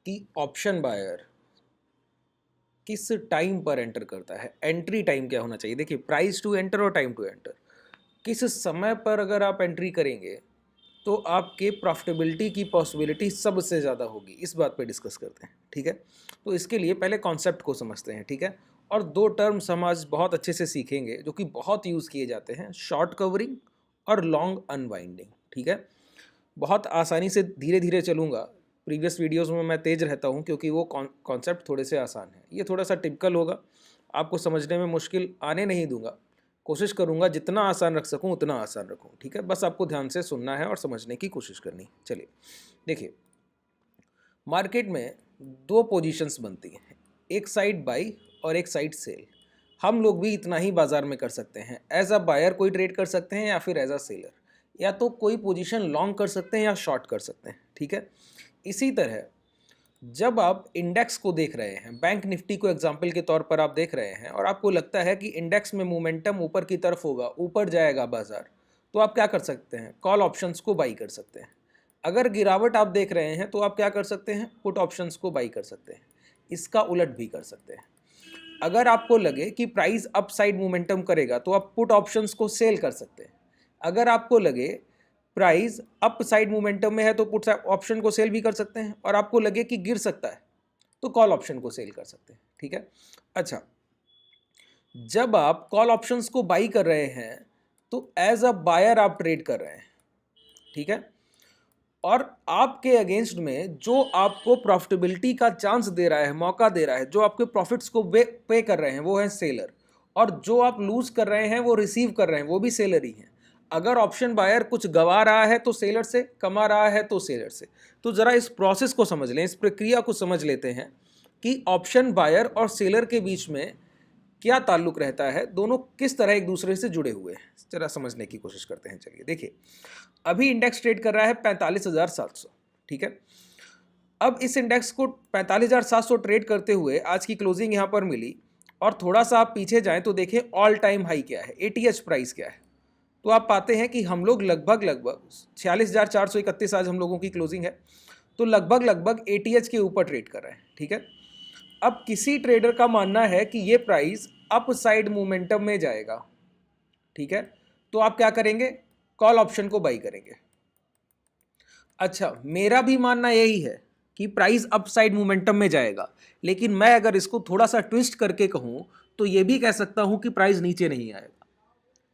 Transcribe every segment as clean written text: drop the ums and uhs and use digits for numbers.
कि option buyer किस time पर एंटर करता है, एंट्री टाइम क्या होना चाहिए। देखिए, प्राइस टू एंटर और टाइम टू एंटर, किस समय पर अगर आप एंट्री करेंगे तो आपके प्रॉफिटेबिलिटी की पॉसिबिलिटी सबसे ज़्यादा होगी, इस बात पे डिस्कस करते हैं। ठीक है, तो इसके लिए पहले कॉन्सेप्ट को समझते हैं। ठीक है, और दो टर्म्स हम आज बहुत अच्छे से सीखेंगे जो कि बहुत यूज़ किए जाते हैं, शॉर्ट कवरिंग और लॉन्ग अनवाइंडिंग। ठीक है, बहुत आसानी से धीरे धीरे चलूँगा। प्रीवियस वीडियोस में मैं तेज़ रहता हूँ क्योंकि वो कॉन्सेप्ट थोड़े से आसान है। ये थोड़ा सा टिपिकल होगा, आपको समझने में मुश्किल आने नहीं दूंगा। कोशिश करूँगा जितना आसान रख सकूँ उतना आसान रखूँ। ठीक है, बस आपको ध्यान से सुनना है और समझने की कोशिश करनी। चलिए देखिए, मार्केट में दो पोजीशंस बनती हैं, एक साइड बाई और एक साइड सेल। हम लोग भी इतना ही बाजार में कर सकते हैं। एज अ बायर कोई ट्रेड कर सकते हैं या फिर एज अ सेलर, या तो कोई पोजीशन लॉन्ग कर सकते हैं या शॉर्ट कर सकते हैं। ठीक है, इसी तरह जब आप इंडेक्स को देख रहे हैं, बैंक निफ्टी को एग्जाम्पल के तौर पर आप देख रहे हैं और आपको लगता है कि इंडेक्स में मोमेंटम ऊपर की तरफ होगा, ऊपर जाएगा बाजार, तो आप क्या कर सकते हैं, कॉल ऑप्शंस को बाई कर सकते हैं। अगर गिरावट आप देख रहे हैं तो आप क्या कर सकते हैं, पुट ऑप्शंस को बाई कर सकते हैं। इसका उलट भी कर सकते हैं। अगर आपको लगे कि प्राइस अपसाइड मोमेंटम करेगा तो आप पुट ऑप्शंस को सेल कर सकते हैं। अगर आपको लगे प्राइस अप साइड मोमेंटम में है तो पुट ऑप्शन को सेल भी कर सकते हैं, और आपको लगे कि गिर सकता है तो कॉल ऑप्शन को सेल कर सकते हैं। ठीक है, अच्छा, जब आप कॉल ऑप्शंस को बाई कर रहे हैं तो एज अ बायर आप ट्रेड कर रहे हैं। ठीक है, और आपके अगेंस्ट में जो आपको प्रॉफिटेबिलिटी का चांस दे रहा है, मौका दे रहा है, जो आपके प्रॉफिट्स को पे कर रहे हैं वो है सेलर, और जो आप लूज कर रहे हैं वो रिसीव कर रहे हैं वो भी सेलर ही हैं। अगर ऑप्शन बायर कुछ गवा रहा है तो सेलर से, कमा रहा है तो सेलर से। तो ज़रा इस प्रोसेस को समझ लें, इस प्रक्रिया को समझ लेते हैं कि ऑप्शन बायर और सेलर के बीच में क्या ताल्लुक रहता है, दोनों किस तरह एक दूसरे से जुड़े हुए हैं, जरा समझने की कोशिश करते हैं। चलिए देखिए, अभी इंडेक्स ट्रेड कर रहा है 45,700। ठीक है, अब इस इंडेक्स को 45,700 ट्रेड करते हुए आज की क्लोजिंग यहाँ पर मिली, और थोड़ा सा आप पीछे जाएं तो देखें ऑल टाइम हाई क्या है, एटीएच प्राइस क्या है। तो आप पाते हैं कि हम लोग लगभग 46,431 आज हम लोगों की क्लोजिंग है, तो लगभग एटीएच के ऊपर ट्रेड कर रहे हैं। ठीक है, अब किसी ट्रेडर का मानना है कि ये प्राइस अप साइड मोमेंटम में जाएगा। ठीक है, तो आप क्या करेंगे, कॉल ऑप्शन को बाई करेंगे। अच्छा, मेरा भी मानना यही है कि प्राइस अपसाइड मोमेंटम में जाएगा, लेकिन मैं अगर इसको थोड़ा सा ट्विस्ट करके कहूं तो ये भी कह सकता हूं कि प्राइस नीचे नहीं आएगा।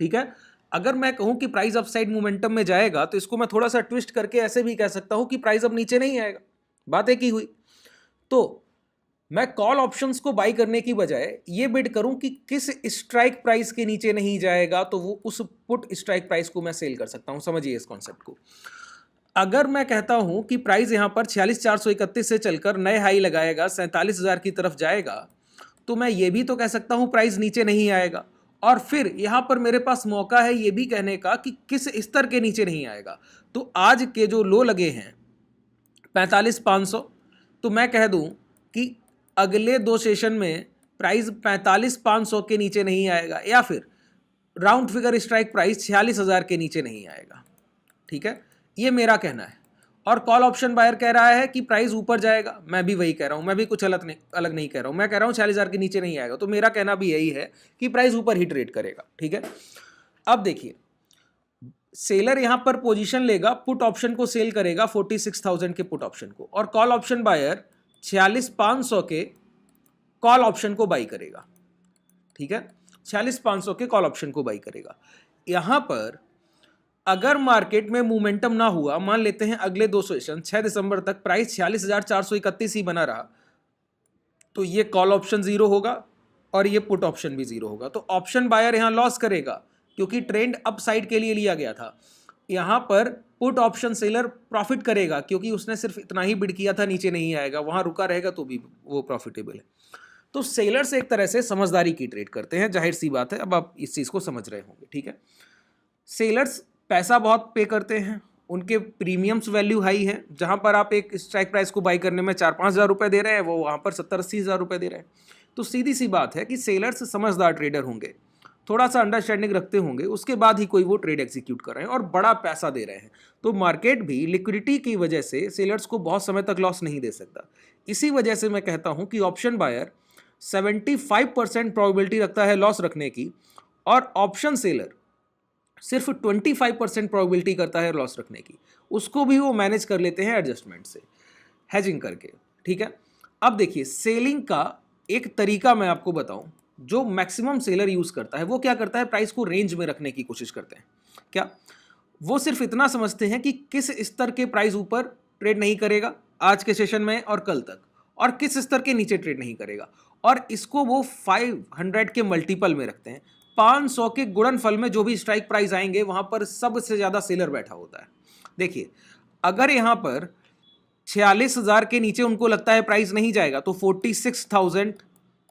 ठीक है, अगर मैं कहूं कि प्राइस अपसाइड मोमेंटम में जाएगा तो इसको मैं थोड़ा सा ट्विस्ट करके ऐसे भी कह सकता हूं कि प्राइस अब नीचे नहीं आएगा। बात एक ही हुई। तो मैं कॉल ऑप्शंस को बाई करने की बजाय ये बिड करूं कि किस स्ट्राइक प्राइस के नीचे नहीं जाएगा, तो वो उस पुट स्ट्राइक प्राइस को मैं सेल कर सकता हूं। समझिए इस कॉन्सेप्ट को। अगर मैं कहता हूं कि प्राइस यहां पर 46,431 से चलकर नए हाई लगाएगा, 47,000 की तरफ जाएगा, तो मैं ये भी तो कह सकता हूं प्राइस नीचे नहीं आएगा, और फिर यहां पर मेरे पास मौका है ये भी कहने का कि किस स्तर के नीचे नहीं आएगा। तो आज के जो लो लगे हैं 45,500, तो मैं कह दूं कि अगले दो सेशन में प्राइस 45,500 के नीचे नहीं आएगा, या फिर राउंड फिगर स्ट्राइक प्राइस 46,000 के नीचे नहीं आएगा। ठीक है, ये मेरा कहना है। और कॉल ऑप्शन बायर कह रहा है कि प्राइस ऊपर जाएगा, मैं भी वही कह रहा हूं, मैं भी कुछ अलग नहीं कह रहा हूं। मैं कह रहा हूं 46,000 के नीचे नहीं आएगा, तो मेरा कहना भी यही है कि प्राइस ऊपर ही ट्रेड करेगा। ठीक है, अब देखिए, सेलर यहां पर पोजीशन लेगा, पुट ऑप्शन को सेल करेगा 46,000 के पुट ऑप्शन को, और कॉल ऑप्शन बायर 46,500 के कॉल ऑप्शन को बाई करेगा। ठीक है, 46,500 के कॉल ऑप्शन को बाई करेगा। यहां पर अगर मार्केट में मोमेंटम ना हुआ, मान लेते हैं अगले दो सेशन 6 दिसंबर तक प्राइस 46,431 ही बना रहा, तो ये कॉल ऑप्शन जीरो होगा और ये पुट ऑप्शन भी जीरो होगा। तो ऑप्शन बायर यहां लॉस करेगा क्योंकि ट्रेंड अप साइड के लिए लिया गया था। यहां पर पुट ऑप्शन सेलर प्रॉफिट करेगा क्योंकि उसने सिर्फ इतना ही बिड किया था, नीचे नहीं आएगा, वहां रुका रहेगा तो भी वो प्रॉफिटेबल है। तो सेलर्स एक तरह से समझदारी की ट्रेड करते हैं, जाहिर सी बात है, अब आप इस चीज को समझ रहे होंगे। ठीक है, सेलर्स पैसा बहुत पे करते हैं, उनके प्रीमियम्स वैल्यू हाई है। जहां पर आप एक स्ट्राइक प्राइस को बाई करने में 4-5 हज़ार रुपए दे रहे हैं, वो वहां पर 70-80 हज़ार रुपए दे रहे हैं। तो सीधी सी बात है कि सेलर्स समझदार ट्रेडर होंगे, थोड़ा सा अंडरस्टैंडिंग रखते होंगे, उसके बाद ही कोई वो ट्रेड एग्जीक्यूट कर रहे हैं और बड़ा पैसा दे रहे हैं। तो मार्केट भी लिक्विडिटी की वजह से सेलर्स को बहुत समय तक लॉस नहीं दे सकता। इसी वजह से मैं कहता हूं कि ऑप्शन बायर 75% प्रोबेबिलिटी रखता है लॉस रखने की, और ऑप्शन सेलर सिर्फ 25% प्रोबेबिलिटी करता है लॉस रखने की। उसको भी वो मैनेज कर लेते हैं एडजस्टमेंट से, हेजिंग करके। ठीक है, अब देखिए सेलिंग का एक तरीका मैं आपको बताऊं जो मैक्सिमम सेलर यूज करता है। वो क्या करता है, प्राइस को रेंज में रखने की कोशिश करते हैं। क्या वो सिर्फ इतना समझते हैं कि किस स्तर के प्राइस ऊपर ट्रेड नहीं करेगा आज के सेशन में और कल तक, और किस स्तर के नीचे ट्रेड नहीं करेगा, और इसको वो 500 के मल्टीपल में रखते हैं। 500 के गुणनफल में जो भी स्ट्राइक प्राइस आएंगे वहां पर सबसे ज्यादा सेलर बैठा होता है। देखिए, अगर यहां पर 46,000 के नीचे उनको लगता है प्राइस नहीं जाएगा तो 46,000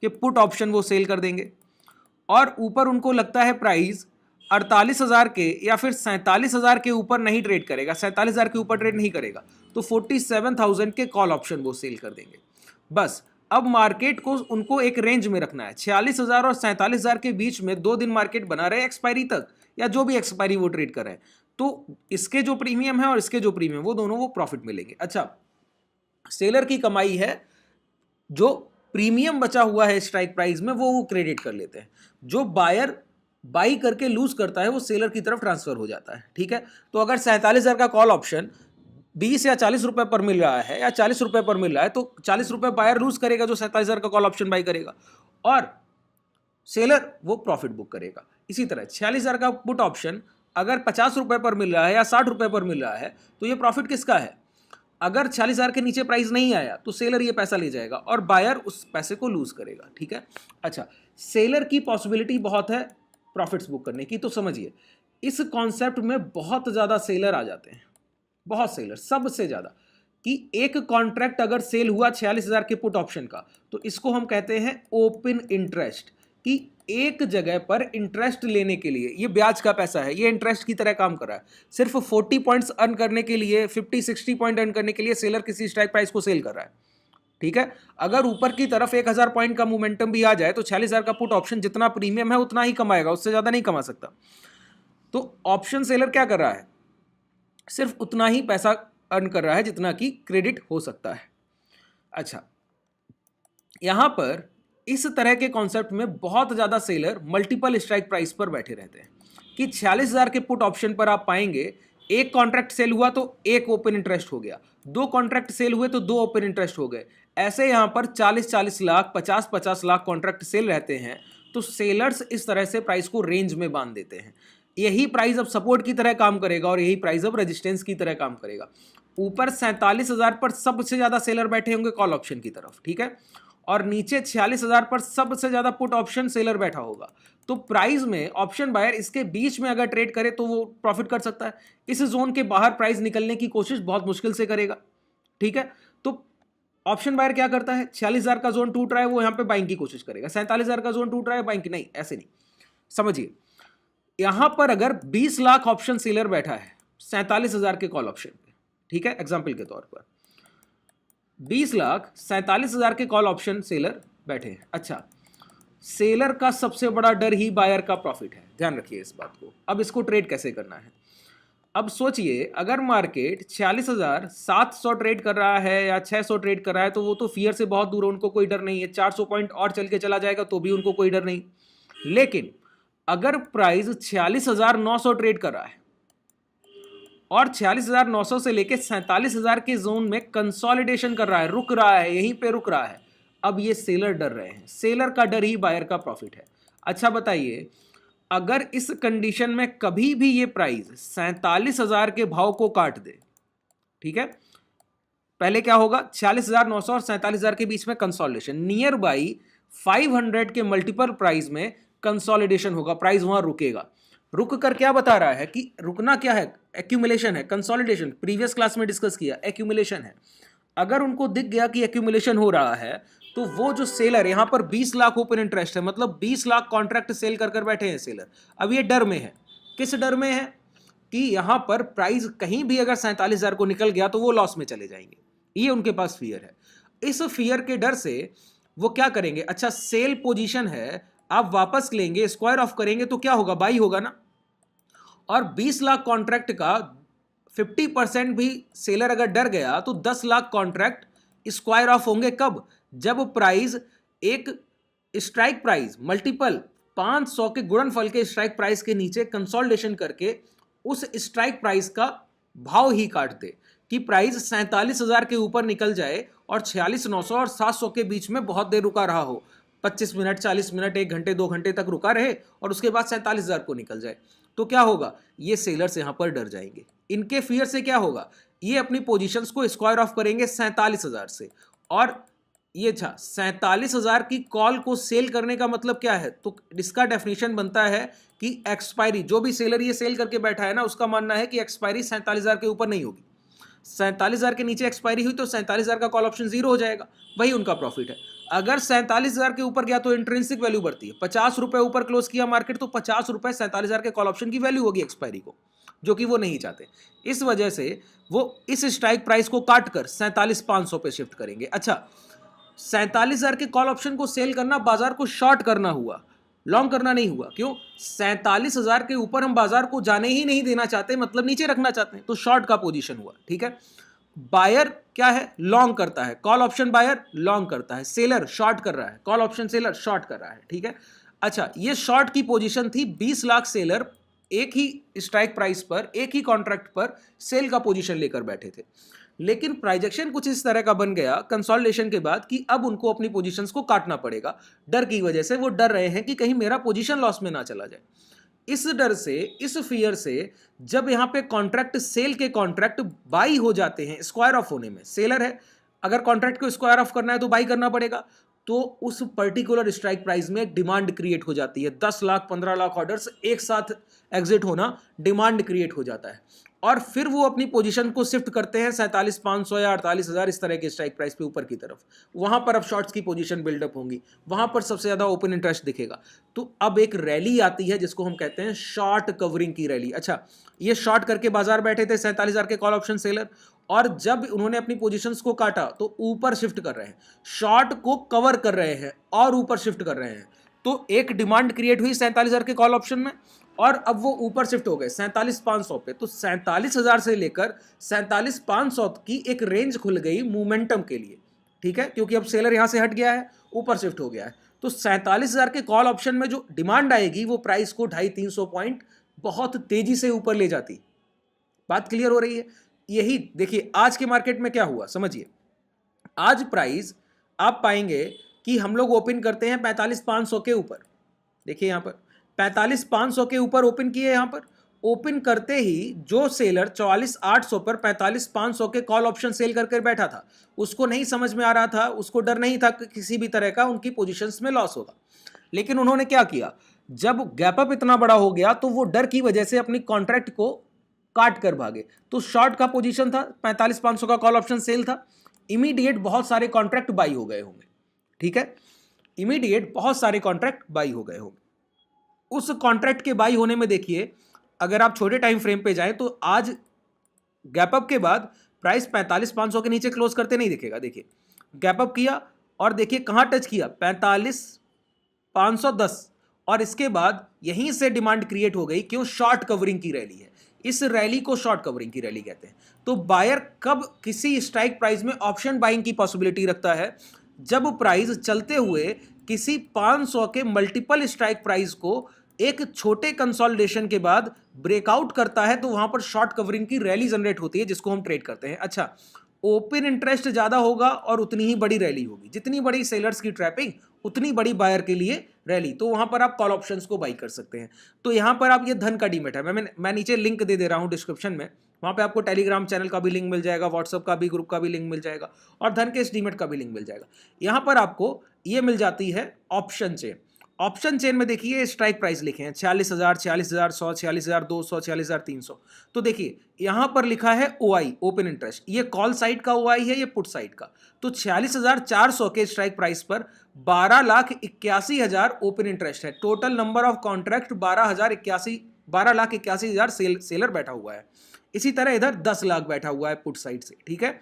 के पुट ऑप्शन वो सेल कर देंगे, और ऊपर उनको लगता है प्राइस 48,000 के या फिर 47,000 के ऊपर नहीं ट्रेड करेगा, 47,000 के ऊपर ट्रेड नहीं करेगा, तो 47,000 के कॉल ऑप्शन वो सेल कर देंगे। बस अब मार्केट को उनको एक रेंज में रखना है, 46,000 और 47,000 के बीच में 2 दिन मार्केट बना रहे एक्सपायरी तक, या जो भी एक्सपायरी वो ट्रेड कर रहे हैं, तो इसके जो प्रीमियम है और इसके जो प्रीमियम, वो दोनों वो प्रॉफिट मिलेंगे। अच्छा, सेलर की कमाई है, जो प्रीमियम बचा हुआ है स्ट्राइक प्राइस में वो क्रेडिट कर लेते हैं। जो बायर बाई करके लूज करता है वो सेलर की तरफ ट्रांसफर हो जाता है। ठीक है, तो अगर 47,000 का कॉल ऑप्शन 20 या 40 रुपए पर मिल रहा है या 40 रुपए पर मिल रहा है, तो 40 रुपए बायर लूज करेगा जो 47,000 का कॉल ऑप्शन बाई करेगा, और सेलर वो प्रॉफिट बुक करेगा। इसी तरह 46,000 का पुट ऑप्शन अगर 50 रुपए पर मिल रहा है या 60 रुपए पर मिल रहा है, तो ये प्रॉफिट किसका है? अगर 40,000 के नीचे प्राइस नहीं आया तो सेलर ये पैसा ले जाएगा और बायर उस पैसे को लूज करेगा। ठीक है, अच्छा, सेलर की पॉसिबिलिटी बहुत है प्रॉफिट्स बुक करने की, तो समझिए इस कॉन्सेप्ट में बहुत ज्यादा सेलर आ जाते हैं, बहुत सेलर, सबसे ज्यादा, कि एक कॉन्ट्रैक्ट अगर सेल हुआ 46,000 के पुट ऑप्शन का, तो इसको हम कहते हैं ओपन इंटरेस्ट, कि एक जगह पर इंटरेस्ट लेने के लिए, ये ब्याज का पैसा है, ये इंटरेस्ट की तरह काम कर रहा है। सिर्फ 40 पॉइंट्स अर्न करने के लिए, 50-60 पॉइंट अर्न करने के लिए सेलर किसी स्ट्राइक प्राइस को सेल कर रहा है। ठीक है, अगर ऊपर की तरफ 1,000 पॉइंट का मोमेंटम भी आ जाए तो 46,000 का पुट ऑप्शन जितना प्रीमियम है उतना ही कमाएगा, उससे ज्यादा नहीं कमा सकता। तो ऑप्शन सेलर क्या कर रहा है, सिर्फ उतना ही पैसा अर्न कर रहा है जितना कि क्रेडिट हो सकता है। अच्छा, यहां पर इस तरह के कॉन्सेप्ट में बहुत ज्यादा सेलर मल्टीपल स्ट्राइक प्राइस पर बैठे रहते हैं, कि 46,000 के पुट ऑप्शन पर आप पाएंगे एक कॉन्ट्रैक्ट सेल हुआ तो एक ओपन इंटरेस्ट हो गया, 2 कॉन्ट्रैक्ट सेल हुए तो 2 ओपन इंटरेस्ट हो गए, ऐसे यहां पर 40-40 लाख, 50-50 लाख कॉन्ट्रैक्ट सेल रहते हैं। तो सेलर्स इस तरह से प्राइस को रेंज में बांध देते हैं। यही प्राइस अब सपोर्ट की तरह काम करेगा और यही प्राइस अब रेजिस्टेंस की तरह काम करेगा। ऊपर 47,000 पर सबसे ज्यादा सेलर बैठे होंगे कॉल ऑप्शन की तरफ, ठीक है, और नीचे 46,000 पर सबसे ज्यादा पुट ऑप्शन सेलर बैठा होगा। तो प्राइस में ऑप्शन बायर इसके बीच में अगर ट्रेड करे तो वो प्रॉफिट कर सकता है। इस जोन के बाहर प्राइस निकलने की कोशिश बहुत मुश्किल से करेगा। ठीक है, तो ऑप्शन बायर क्या करता है, 46,000 का जोन टूट रहा है वो यहां पे बाइंग की कोशिश करेगा, 47,000 का जोन टूट रहा है बाइंग की, नहीं, ऐसे नहीं। समझिए, यहां पर अगर 20 लाख ऑप्शन सेलर बैठा है 47,000 के कॉल ऑप्शन पे, ठीक है, एग्जाम्पल के तौर पर 20 लाख 47,000 के कॉल ऑप्शन सेलर बैठे हैं। अच्छा, सेलर का सबसे बड़ा डर ही बायर का प्रॉफिट है, ध्यान रखिए इस बात को। अब इसको ट्रेड कैसे करना है, अब सोचिए अगर मार्केट 46,700 ट्रेड कर रहा है या 600 ट्रेड कर रहा है तो वो तो फियर से बहुत दूर है, उनको कोई डर नहीं है। 400 पॉइंट और चल के चला जाएगा तो भी उनको कोई डर नहीं। लेकिन अगर प्राइस 46,900 ट्रेड कर रहा है और 46,900 से लेके 47,000 के जोन में कंसोलिडेशन कर रहा है, रुक रहा है, यहीं पे रुक रहा है, अब ये सेलर डर रहे हैं। सेलर का डर ही बायर का प्रॉफिट है। अच्छा बताइए, अगर इस कंडीशन में कभी भी ये प्राइस 47,000 के भाव को काट दे, ठीक है, पहले क्या होगा, 46,900 और 47,000 के बीच में कंसोलिडेशन, नियर बाई 500 के मल्टीपल प्राइस में कंसोलिडेशन होगा, प्राइस वहां रुकेगा। रुक कर क्या बता रहा है कि रुकना क्या है, एक्यूमुलेशन है, कंसोलिडेशन प्रीवियस क्लास में डिस्कस किया, एक्यूमुलेशन है। अगर उनको दिख गया कि एक्यूमुलेशन हो रहा है तो वो जो सेलर, यहां पर 20 लाख ओपन इंटरेस्ट है, मतलब 20 लाख कॉन्ट्रैक्ट सेल कर बैठे हैं सेलर। अब ये डर में है, किस डर में है कि यहां पर प्राइस कहीं भी अगर 47,000 को निकल गया तो वो लॉस में चले जाएंगे, ये उनके पास फियर है। इस फियर के डर से वो क्या करेंगे, अच्छा सेल पोजीशन है, आप वापस लेंगे, स्क्वायर ऑफ करेंगे तो क्या होगा, बाई होगा ना। और 20 लाख कॉन्ट्रैक्ट का 50% भी सेलर अगर डर गया तो 10 लाख कॉन्ट्रैक्ट स्क्वायर ऑफ होंगे कब, जब प्राइस एक स्ट्राइक प्राइस मल्टीपल 500 के गुणनफल के स्ट्राइक प्राइस के नीचे कंसोलिडेशन करके उस स्ट्राइक प्राइस का भाव ही काट दे, कि प्राइस 47,000 के ऊपर निकल जाए और 46,900 और 700 के बीच में बहुत देर रुका रहा हो, 25 मिनट 40 मिनट 1 घंटे 2 घंटे तक रुका रहे और उसके बाद 47,000 को निकल जाए, तो क्या होगा, ये सेलर्स यहां पर डर जाएंगे। इनके फियर से क्या होगा, ये अपनी पोजीशंस को स्क्वायर ऑफ करेंगे 47,000 से, और ये था 47,000 की कॉल को सेल करने का मतलब क्या है, तो इसका डेफिनेशन बनता है कि एक्सपायरी, जो भी सेलर ये सेल करके बैठा है ना, उसका मानना है कि एक्सपायरी 47,000 के ऊपर नहीं होगी। 47,000 के नीचे एक्सपायरी हुई तो 47,000 का कॉल ऑप्शन जीरो हो जाएगा, वही उनका प्रॉफिट है। अगर 47,000 के ऊपर गया तो इंट्रिंसिक वैल्यू बढ़ती है, 50 रुपए ऊपर क्लोज किया मार्केट तो 50 रुपए 47,000 के कॉल ऑप्शन की वैल्यू होगी एक्सपायरी को, जो कि वो नहीं चाहते। इस वजह से वो इस स्ट्राइक प्राइस को काटकर 47,500 पे शिफ्ट करेंगे। अच्छा, 47,000 के कॉल ऑप्शन को सेल करना बाजार को शॉर्ट करना हुआ, लॉन्ग करना नहीं हुआ। क्यों, 47,000 के ऊपर हम बाजार को जाने ही नहीं देना चाहते, मतलब नीचे रखना चाहते हैं, तो शॉर्ट का पोजीशन हुआ। ठीक है, बायर क्या है, लॉन्ग करता है, कॉल ऑप्शन बायर लॉन्ग करता है, सेलर शॉर्ट कर रहा है, कॉल ऑप्शन सेलर शॉर्ट कर रहा है। ठीक है, अच्छा, ये शॉर्ट की पोजीशन थी, 20 लाख सेलर एक ही स्ट्राइक प्राइस पर एक ही कॉन्ट्रैक्ट पर सेल का पोजीशन लेकर बैठे थे। लेकिन प्राइजेक्शन कुछ इस तरह का बन गया कंसोलिडेशन के बाद कि अब उनको अपनी पोजीशंस को काटना पड़ेगा, डर की वजह से। वो डर रहे हैं कि कहीं मेरा पोजीशन लॉस में ना चला जाए। इस डर से, इस फियर से, जब यहां पे कॉन्ट्रैक्ट सेल के कॉन्ट्रैक्ट बाई हो जाते हैं स्क्वायर ऑफ होने में, सेलर है, अगर कॉन्ट्रैक्ट को स्क्वायर ऑफ करना है तो बाई करना पड़ेगा, तो उस पर्टिकुलर स्ट्राइक प्राइस में एक डिमांड क्रिएट हो जाती है। 10 लाख 15 लाख ऑर्डर्स एक साथ एग्जिट होना, डिमांड क्रिएट हो जाता है, और फिर वो अपनी पोजीशन को शिफ्ट करते हैं 47,500 या 48,000 इस तरह के स्ट्राइक प्राइस पे ऊपर की तरफ। वहां पर अब शॉर्ट्स की पोजीशन बिल्डअप होंगी, वहां पर सबसे ज्यादा ओपन इंटरेस्ट दिखेगा। तो अब एक रैली आती है जिसको हम कहते हैं शॉर्ट कवरिंग की रैली। अच्छा, ये शॉर्ट करके बाजार बैठे थे 47,000 के कॉल ऑप्शन सेलर, और जब उन्होंने अपनी पोजीशंस को काटा तो ऊपर शिफ्ट कर रहे हैं, शॉर्ट को कवर कर रहे हैं और ऊपर शिफ्ट कर रहे हैं। तो एक डिमांड क्रिएट हुई 47,000 के कॉल ऑप्शन में, और अब वो ऊपर शिफ्ट हो गए 47,500 पे। तो 47,000 से लेकर 47,500 की एक रेंज खुल गई मोमेंटम के लिए। ठीक है, क्योंकि अब सेलर यहां से हट गया है, ऊपर शिफ्ट हो गया है, तो 47,000 के कॉल ऑप्शन में जो डिमांड आएगी वो प्राइस को 250-300 पॉइंट बहुत तेजी से ऊपर ले जाती। बात क्लियर हो रही है। यही देखिए आज के मार्केट में क्या हुआ, समझिए। आज प्राइस आप पाएंगे कि हम लोग ओपन करते हैं 45,500 के ऊपर। देखिए यहां पर 45,500 के ऊपर ओपन किए। यहां पर ओपन करते ही जो सेलर 44,800 पर 45,500 के कॉल ऑप्शन सेल करके बैठा था, उसको नहीं समझ में आ रहा था, उसको डर नहीं था कि किसी भी तरह का उनकी पोजीशंस में लॉस होगा। लेकिन उन्होंने क्या किया, जब गैप अप इतना बड़ा हो गया तो वो डर की वजह से अपनी कॉन्ट्रैक्ट को काट कर भागे। तो शॉर्ट का पोजीशन था, 45,500 का कॉल ऑप्शन सेल था, इमीडिएट बहुत सारे कॉन्ट्रैक्ट बाई हो गए होंगे। ठीक है, इमीडिएट बहुत सारे कॉन्ट्रैक्ट बाई हो गए होंगे। उस कॉन्ट्रैक्ट के बाई होने में देखिए, अगर आप छोटे टाइम फ्रेम पे जाएं तो आज गैप अप के बाद प्राइस 45,500 के नीचे क्लोज करते नहीं दिखेगा। देखिए गैप अप किया और देखिए कहां टच किया, 45,510, और इसके बाद यहीं से डिमांड क्रिएट हो गई। क्यों, शॉर्ट कवरिंग की रैली है, इस रैली को शॉर्ट कवरिंग की रैली कहते हैं। तो बायर कब किसी स्ट्राइक प्राइस में ऑप्शन बाइंग की पॉसिबिलिटी रखता है, जब प्राइस चलते हुए किसी 500 के मल्टीपल स्ट्राइक प्राइस को एक छोटे कंसोलिडेशन के बाद ब्रेकआउट करता है, तो वहां पर शॉर्ट कवरिंग की रैली जनरेट होती है, जिसको हम ट्रेड करते हैं। अच्छा, ओपन इंटरेस्ट ज्यादा होगा और उतनी ही बड़ी रैली होगी। जितनी बड़ी सेलर्स की ट्रैपिंग उतनी बड़ी बायर के लिए रैली, तो वहां पर आप कॉल ऑप्शंस को बाई कर सकते हैं। तो यहां पर आप, ये धन का डीमेट है, मैं नीचे लिंक दे रहा हूं डिस्क्रिप्शन में, वहां पे आपको टेलीग्राम चैनल का भी लिंक मिल जाएगा, व्हाट्सएप का भी, ग्रुप का भी लिंक मिल जाएगा, और धन के इस डीमेट का भी लिंक मिल जाएगा। यहां पर आपको ये मिल जाती है ऑप्शन चेन। ऑप्शन चेन में देखिए स्ट्राइक प्राइस लिखे हैं 46,000, 46,100, 46,200, 46,300। तो देखिए यहां पर लिखा है ओआई, ओपन इंटरेस्ट, ये कॉल साइड का ओआई है, ये पुट साइड का। तो 46,400 के स्ट्राइक प्राइस पर 12,81,000 ओपन इंटरेस्ट है। Total number of contract 12,81,000 seller बैठा हुआ है। इसी तरह इधर 10 लाख बैठा हुआ है पुट साइड से। ठीक है,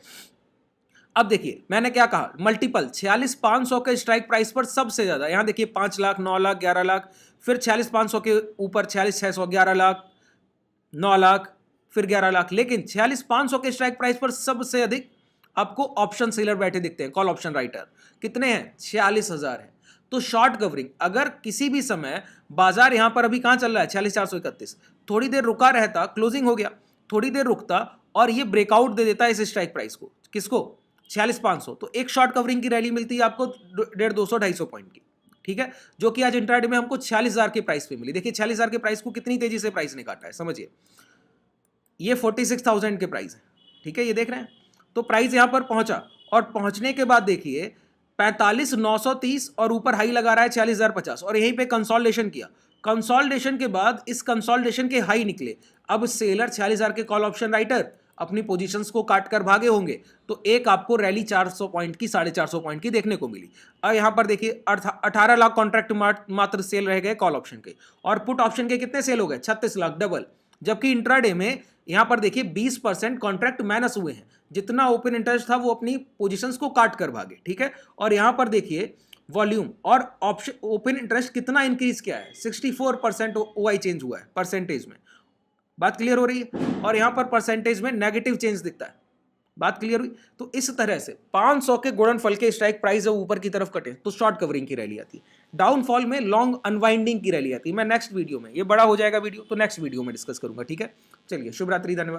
अब देखिए मैंने क्या कहा, मल्टीपल 46,500 के स्ट्राइक प्राइस पर सबसे ज्यादा, यहां देखिए 5 लाख, 9 लाख, 11 लाख, फिर 46,500 के ऊपर 46,600, 11 लाख, 9 लाख, फिर 11 लाख, लेकिन 46,500 के स्ट्राइक प्राइस पर सबसे अधिक आपको ऑप्शन सेलर बैठे दिखते हैं, कॉल ऑप्शन राइटर। कितने हैं? 46,000 है। तो शॉर्ट कवरिंग, अगर किसी भी समय बाजार यहां पर अभी कहां चल रहा है 46,431, थोड़ी देर रुका रहता, क्लोजिंग हो गया, थोड़ी देर रुकता और ये ब्रेकआउट दे देता है इस स्ट्राइक प्राइस को, किसको? 46,500, तो एक शॉर्ट कवरिंग की रैली मिलती है आपको 150, 200, 250 पॉइंट की, ठीक है, जो कि आज इंट्राडे में हमको 46,000 के प्राइस पे मिली। देखिए 46,000 के प्राइस को कितनी तेजी से प्राइस ने काटा है, समझिए। ये 46,000 के प्राइस है, ठीक है, ये देख रहे हैं। तो प्राइस यहां पर पहुंचा और पहुंचने के बाद देखिए 45,930 और ऊपर हाई लगा रहा है 40,050 और यहीं पे कंसोलिडेशन किया। कंसोलिडेशन के बाद इस कंसोलिडेशन के हाई निकले। अब सेलर 46,000 के कॉल ऑप्शन राइटर अपनी पोजीशंस को काट कर भागे होंगे, तो एक आपको रैली 400 पॉइंट की, 450 पॉइंट की देखने को मिली। अब यहां पर देखिए 18 लाख कॉन्ट्रैक्ट मात्र सेल रह गए कॉल ऑप्शन के, और पुट ऑप्शन के कितने सेल हो गए? 36 लाख, डबल। जबकि इंट्राडे में यहां पर देखिए 20% कॉन्ट्रैक्ट माइनस हुए हैं, जितना ओपन इंटरेस्ट था वो अपनी पोजीशंस को काट कर भागे, ठीक है। और यहां पर देखिए वॉल्यूम और ऑप्शन ओपन इंटरेस्ट कितना इंक्रीज किया है, 64% ओआई चेंज हुआ है परसेंटेज में। बात क्लियर हो रही है? और यहां पर परसेंटेज में नेगेटिव चेंज दिखता है। बात क्लियर हुई? तो इस तरह से 500 के गुणनफल के स्ट्राइक प्राइस जब ऊपर की तरफ कटे तो शॉर्ट कवरिंग की रैली आती है, डाउनफॉल में लॉन्ग अनवाइंडिंग की रैली आती है। मैं नेक्स्ट वीडियो में, ये बड़ा हो जाएगा वीडियो तो नेक्स्ट वीडियो में डिस्कस करूंगा, ठीक है। चलिए, शुभ रात्रि, धन्यवाद।